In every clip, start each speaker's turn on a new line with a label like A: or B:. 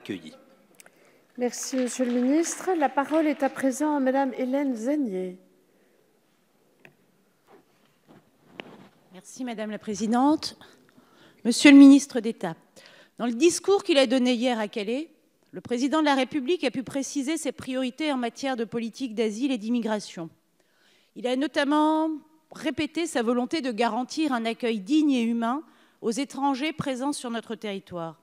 A: accueillis.
B: Merci, Monsieur le Ministre. La parole est à présent à Madame Hélène Zannier.
C: Merci Madame la Présidente. Monsieur le Ministre d'État, dans le discours qu'il a donné hier à Calais, le Président de la République a pu préciser ses priorités en matière de politique d'asile et d'immigration. Il a notamment répété sa volonté de garantir un accueil digne et humain aux étrangers présents sur notre territoire.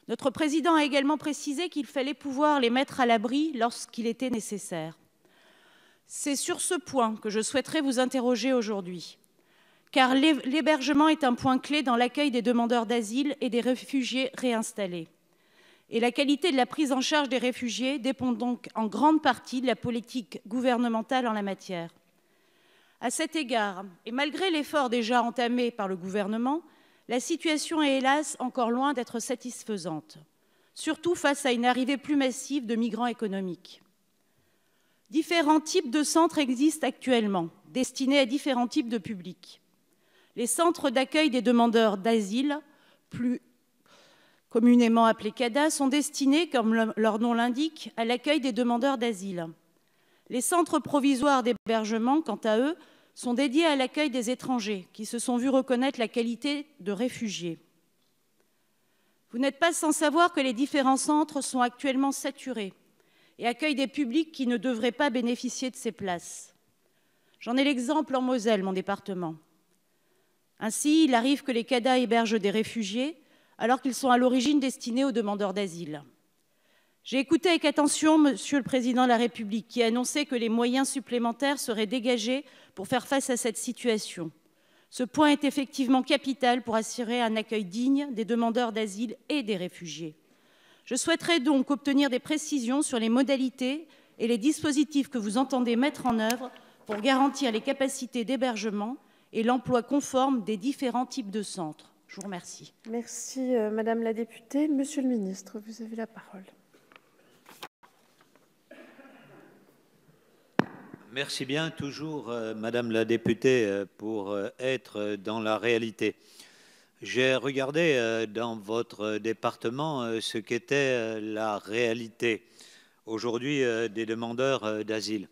C: Notre Président a également précisé qu'il fallait pouvoir les mettre à l'abri lorsqu'il était nécessaire. C'est sur ce point que je souhaiterais vous interroger aujourd'hui, car l'hébergement est un point clé dans l'accueil des demandeurs d'asile et des réfugiés réinstallés. Et la qualité de la prise en charge des réfugiés dépend donc en grande partie de la politique gouvernementale en la matière. À cet égard, et malgré l'effort déjà entamé par le gouvernement, la situation est hélas encore loin d'être satisfaisante, surtout face à une arrivée plus massive de migrants économiques. Différents types de centres existent actuellement, destinés à différents types de publics. Les centres d'accueil des demandeurs d'asile, plus communément appelés CADA, sont destinés, comme leur nom l'indique, à l'accueil des demandeurs d'asile. Les centres provisoires d'hébergement, quant à eux, sont dédiés à l'accueil des étrangers qui se sont vus reconnaître la qualité de réfugiés. Vous n'êtes pas sans savoir que les différents centres sont actuellement saturés et accueillent des publics qui ne devraient pas bénéficier de ces places. J'en ai l'exemple en Moselle, mon département. Ainsi, il arrive que les CADA hébergent des réfugiés alors qu'ils sont à l'origine destinés aux demandeurs d'asile. J'ai écouté avec attention Monsieur le Président de la République qui a annoncé que les moyens supplémentaires seraient dégagés pour faire face à cette situation. Ce point est effectivement capital pour assurer un accueil digne des demandeurs d'asile et des réfugiés. Je souhaiterais donc obtenir des précisions sur les modalités et les dispositifs que vous entendez mettre en œuvre pour garantir les capacités d'hébergement et l'emploi conforme des différents types de centres. Je vous remercie.
B: Merci, Madame la députée. Monsieur le Ministre, vous avez la parole.
A: Merci bien, toujours, Madame la députée, pour être dans la réalité. J'ai regardé dans votre département ce qu'était la réalité aujourd'hui des demandeurs d'asile.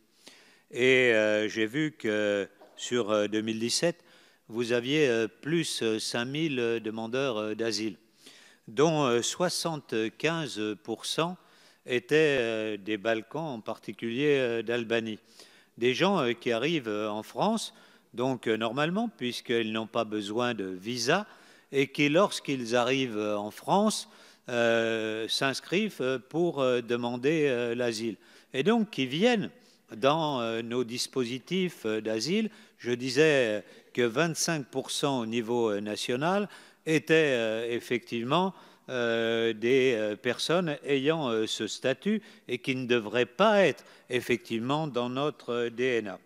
A: Et j'ai vu que sur 2017, vous aviez plus 5000 demandeurs d'asile, dont 75% étaient des Balkans, en particulier d'Albanie. Des gens qui arrivent en France, donc normalement, puisqu'ils n'ont pas besoin de visa, et qui, lorsqu'ils arrivent en France, s'inscrivent pour demander l'asile. Et donc, qui viennent dans nos dispositifs d'asile. Je disais que 25% au niveau national étaient effectivement des personnes ayant ce statut et qui ne devraient pas être effectivement dans notre DNA.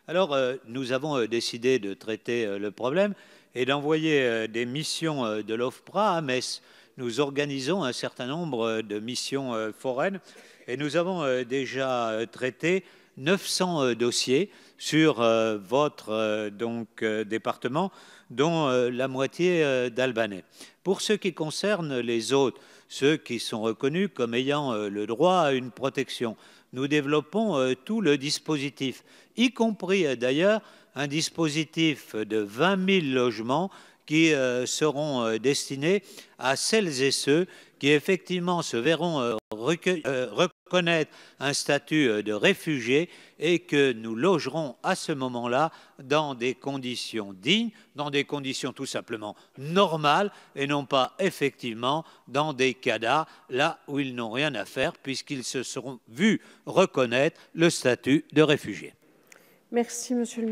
A: Alors, nous avons décidé de traiter le problème et d'envoyer des missions de l'OFPRA à Metz. Nous organisons un certain nombre de missions foraines et nous avons déjà traité 900 dossiers sur votre département, dont la moitié d'Albanais. Pour ce qui concerne les autres, ceux qui sont reconnus comme ayant le droit à une protection, nous développons tout le dispositif, y compris d'ailleurs un dispositif de 20 000 logements qui seront destinés à celles et ceux qui effectivement se verront reconnaître un statut de réfugié et que nous logerons à ce moment-là dans des conditions dignes, dans des conditions tout simplement normales et non pas effectivement dans des CADA, là où ils n'ont rien à faire puisqu'ils se seront vus reconnaître le statut de réfugié.
B: Merci, Monsieur le Ministre.